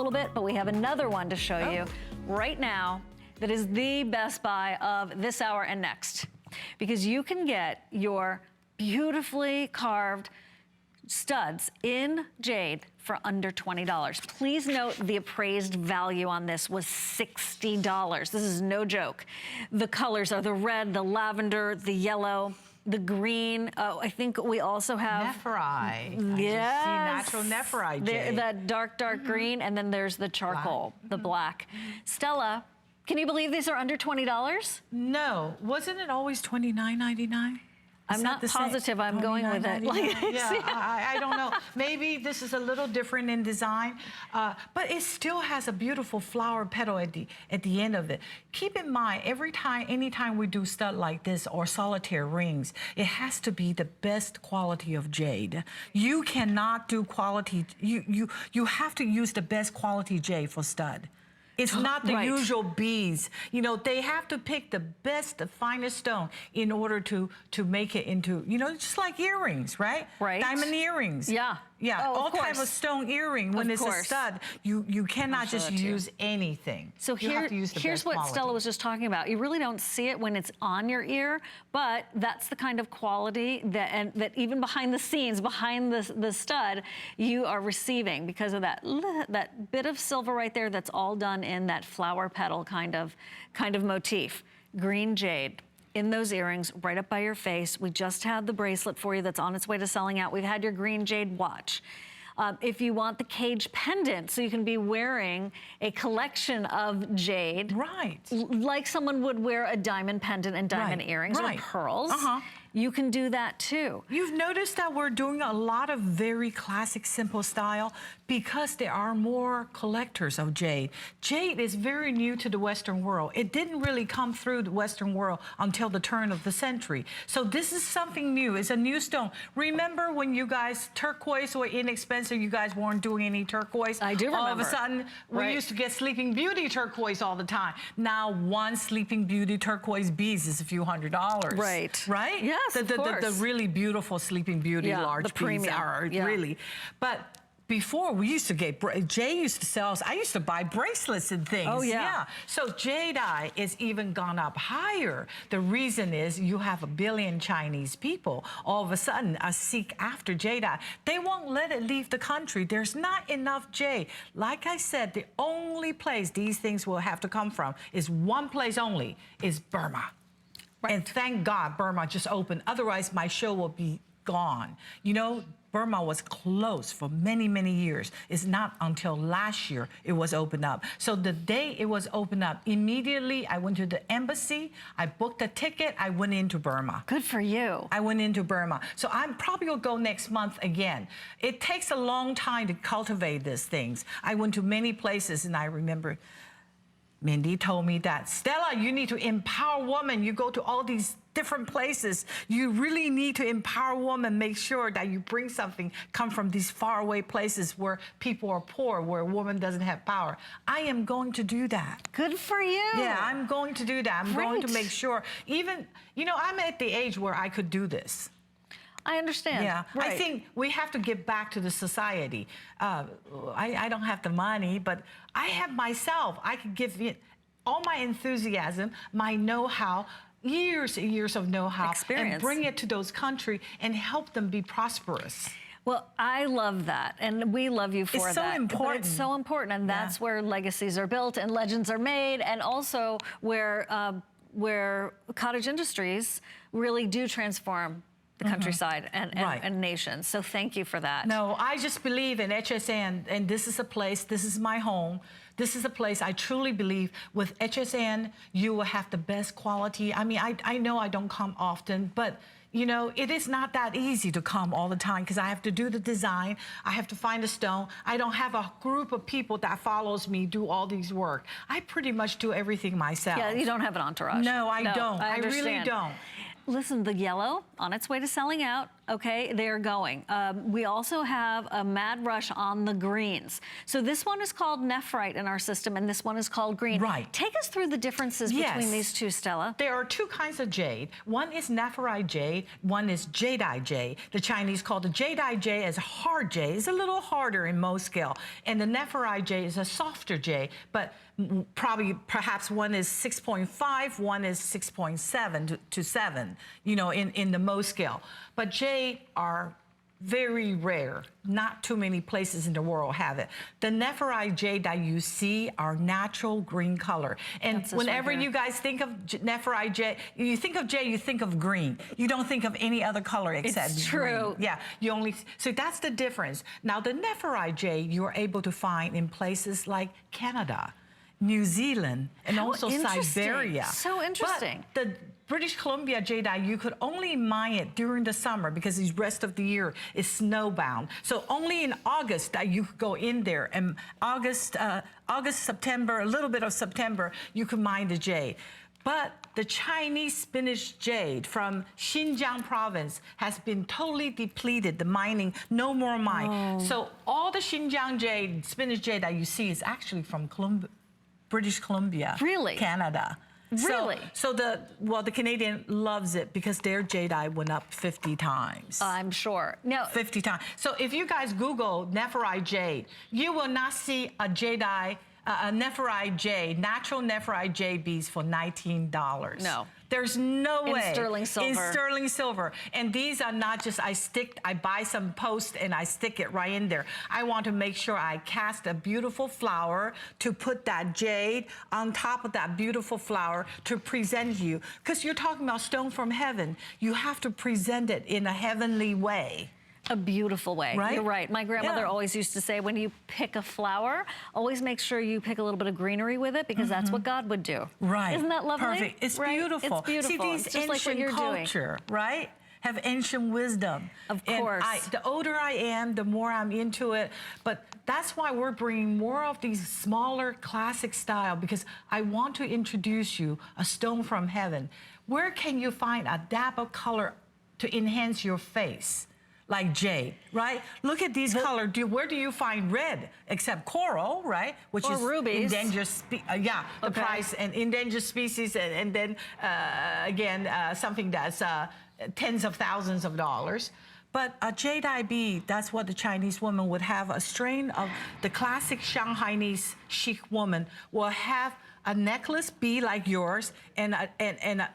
little bit, but we have another one to show you right now that is the best buy of this hour and next. Because you can get your beautifully carved studs in jade for under $20. Please note the appraised value on this was $60. This is no joke. The colors are the red, the lavender, the yellow, the green. Oh, I think we also have nephrite. Yes, natural nephrite jade. That dark green, and then there's the charcoal, the black. Stella, can you believe these are under $20? No, wasn't it always $29.99? I'm not positive I'm going with it. Yeah, I don't know. Maybe this is a little different in design, but it still has a beautiful flower petal at the end of it. Keep in mind, anytime we do stud like this or solitaire rings, it has to be the best quality of jade. You cannot do quality. You have to use the best quality jade for stud. It's not the usual beads. You know, they have to pick the best, the finest stone in order to make it into, you know, just like earrings, right? Right. Diamond earrings. Yeah. Yeah, all type of stone earring. When it's a stud, you cannot just use anything. So here's what Stella was just talking about. You really don't see it when it's on your ear, but that's the kind of quality that even behind the scenes, behind the stud, you are receiving because of that bit of silver right there that's all done in that flower petal kind of motif. Green jade in those earrings right up by your face. We just had the bracelet for you that's on its way to selling out. We've had your green jade watch. If you want the cage pendant, so you can be wearing a collection of jade. Right. Like someone would wear a diamond pendant and diamond earrings or pearls. You can do that too. You've noticed that we're doing a lot of very classic, simple style because there are more collectors of jade. Jade is very new to the Western world. It didn't really come through the Western world until the turn of the century. So this is something new. It's a new stone. Remember when you guys, turquoise were inexpensive, you guys weren't doing any turquoise? I do remember. All of a sudden, we used to get Sleeping Beauty turquoise all the time. Now one Sleeping Beauty turquoise beads is a few $100s. Right. Right? Yes, of course. The really beautiful Sleeping Beauty large beads are really, but before we used to get, Jay used to sell, I used to buy bracelets and things. Oh yeah. So jade-eye is even gone up higher. The reason is you have 1 billion Chinese people all of a sudden seek after jade-eye. They won't let it leave the country. There's not enough jade. Like I said, the only place these things will have to come from is one place only, is Burma. Right. And thank God Burma just opened. Otherwise, my show will be gone. You know, Burma was closed for many, many years. It's not until last year it was opened up. So the day it was opened up, immediately I went to the embassy, I booked a ticket, I went into Burma. Good for you. I went into Burma. So I'm probably gonna go next month again. It takes a long time to cultivate these things. I went to many places and I remember Mindy told me that, Stella, you need to empower women. You go to all these different places. You really need to empower women, make sure that you bring something, come from these faraway places where people are poor, where a woman doesn't have power. I am going to do that. Good for you. Yeah, I'm going to do that. I'm going to make sure, even, you know, I'm at the age where I could do this. I understand. Yeah, right. I think we have to give back to the society. I don't have the money, but I have myself. I could give it all my enthusiasm, my know-how, years and years of know-how, and bring it to those countries and help them be prosperous. Well, I love that, and we love you for that. It's so important. But it's so important, and that's where legacies are built and legends are made, and also where cottage industries really do transform the countryside and nations. So thank you for that. No, I just believe in HSN, and this is a place, this is my home. This is a place I truly believe with HSN, you will have the best quality. I mean, I know I don't come often, but you know, it is not that easy to come all the time because I have to do the design. I have to find a stone. I don't have a group of people that follows me do all these work. I pretty much do everything myself. Yeah, you don't have an entourage. No, I don't. I really don't. Listen, the yellow on its way to selling out. okay? They're going. We also have a mad rush on the greens. So this one is called nephrite in our system, and this one is called green. Right. Take us through the differences between these two, Stella. There are two kinds of jade. One is nephrite jade, one is jadeite jade. The Chinese call the jadeite jade as hard jade. It's a little harder in most scale. And the nephrite jade is a softer jade, but perhaps one is 6.5, one is 6.7 to 7, you know, in the most scale. But jade are very rare. Not too many places in the world have it. The nephrite jade that you see are natural green color. And whenever you guys think of nephrite jade, you think of jade, you think of green. You don't think of any other color except it's green. true. Yeah, you only, so that's the difference. Now the nephrite jade you're able to find in places like Canada, New Zealand, and also Siberia. So interesting. But the British Columbia jadeite, you could only mine it during the summer because the rest of the year is snowbound. So only in August that you could go in there, and August, September, a little bit of September, you could mine the jade. But the Chinese spinach jade from Xinjiang province has been totally depleted, the mining, no more mine. So all the Xinjiang jade, spinach jade that you see is actually from British Columbia, Canada. Really? So the Canadian loves it because their jadeite went up 50 times. I'm sure. No. 50 times. So if you guys Google nephrite jade, you will not see a jadeite, a nephrite jade, natural nephrite jade beads for $19. No. There's no way. In sterling silver. In sterling silver. And these are not just, I buy some post and I stick it right in there. I want to make sure I cast a beautiful flower to put that jade on top of that beautiful flower to present you. Because you're talking about stone from heaven. You have to present it in a heavenly way. A beautiful way. Right? You're right. My grandmother always used to say, when you pick a flower, always make sure you pick a little bit of greenery with it, because that's what God would do. Right. Isn't that lovely? Perfect. It's beautiful. It's beautiful. See, these it's just ancient like what you're culture, right? Have ancient wisdom. Of course. And the older I am, the more I'm into it. But that's why we're bringing more of these smaller classic style, because I want to introduce you a stone from heaven. Where can you find a dab of color to enhance your face? Like jade, right? Look at these colors. Where do you find red? Except coral, right? Which is rubies. Endangered the price and endangered species, and then again something that's tens of thousands of dollars. But a jadeite bead, that's what the Chinese woman would have. A strain of the classic Shanghainese chic woman will have a necklace be like yours, and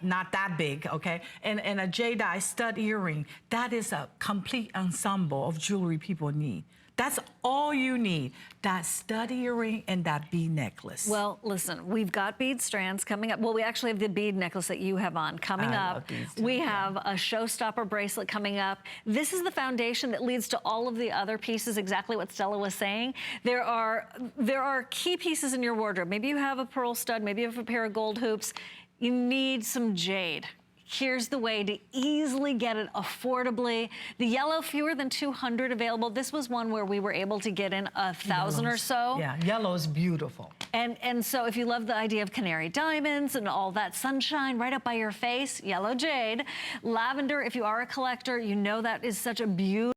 not that big, okay? And a jadeite stud earring. That is a complete ensemble of jewelry people need. That's all you need, that stud earring and that bead necklace. Well, listen, we've got bead strands coming up. Well, we actually have the bead necklace that you have on coming up. We have a showstopper bracelet coming up. This is the foundation that leads to all of the other pieces, exactly what Stella was saying. There are key pieces in your wardrobe. Maybe you have a pearl stud, maybe you have a pair of gold hoops. You need some jade. Here's the way to easily get it affordably. The yellow, fewer than 200 available. This was one where we were able to get in 1,000 or so. Yeah, yellow's beautiful. And so if you love the idea of canary diamonds and all that sunshine right up by your face, yellow jade. Lavender, if you are a collector, you know that is such a beautiful